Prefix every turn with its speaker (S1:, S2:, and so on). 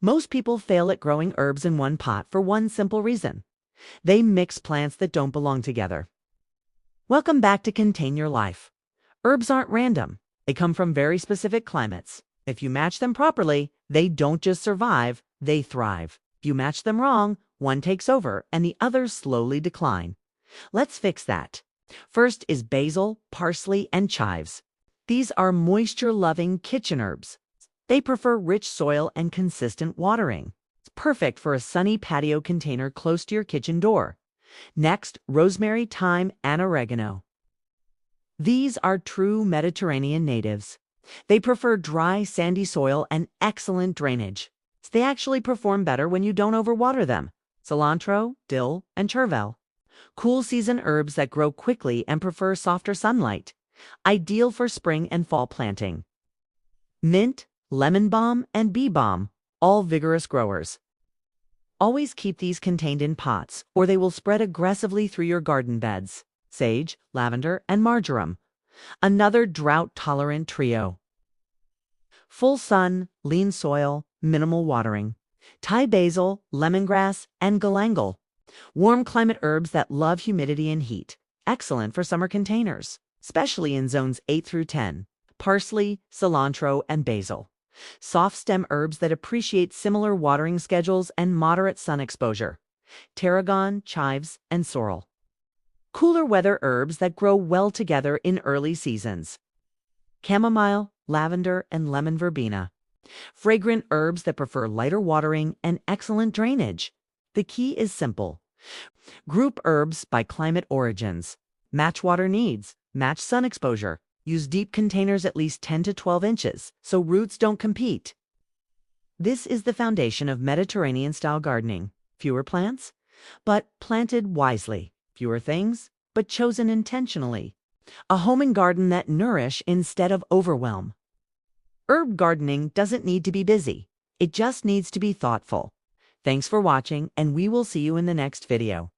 S1: Most people fail at growing herbs in one pot for one simple reason. They mix plants that don't belong together. Welcome back to Contain Your Life. Herbs aren't random. They come from very specific climates. If you match them properly, they don't just survive, they thrive. If you match them wrong, one takes over and the others slowly decline. Let's fix that. First is basil, parsley, and chives. These are moisture-loving kitchen herbs. They prefer rich soil and consistent watering. It's perfect for a sunny patio container close to your kitchen door. Next, rosemary, thyme, and oregano. These are true Mediterranean natives. They prefer dry, sandy soil and excellent drainage. They actually perform better when you don't overwater them. Cilantro, dill, and chervil. Cool season herbs that grow quickly and prefer softer sunlight. Ideal for spring and fall planting. Mint, lemon balm, and bee balm, all vigorous growers. Always keep these contained in pots, or they will spread aggressively through your garden beds. Sage, lavender, and marjoram. Another drought-tolerant trio. Full sun, lean soil, minimal watering. Thai basil, lemongrass, and galangal. Warm climate herbs that love humidity and heat. Excellent for summer containers, especially in zones 8 through 10. Parsley, cilantro, and basil. Soft stem herbs that appreciate similar watering schedules and moderate sun exposure. Tarragon, chives, and sorrel. Cooler weather herbs that grow well together in early seasons. Chamomile, lavender, and lemon verbena. Fragrant herbs that prefer lighter watering and excellent drainage. The key is simple. Group herbs by climate origins. Match water needs, match sun exposure. Use deep containers at least 10 to 12 inches so roots don't compete. This is the foundation of Mediterranean-style gardening. Fewer plants, but planted wisely. Fewer things, but chosen intentionally. A home and garden that nourish instead of overwhelm. Herb gardening doesn't need to be busy. It just needs to be thoughtful. Thanks for watching, and we will see you in the next video.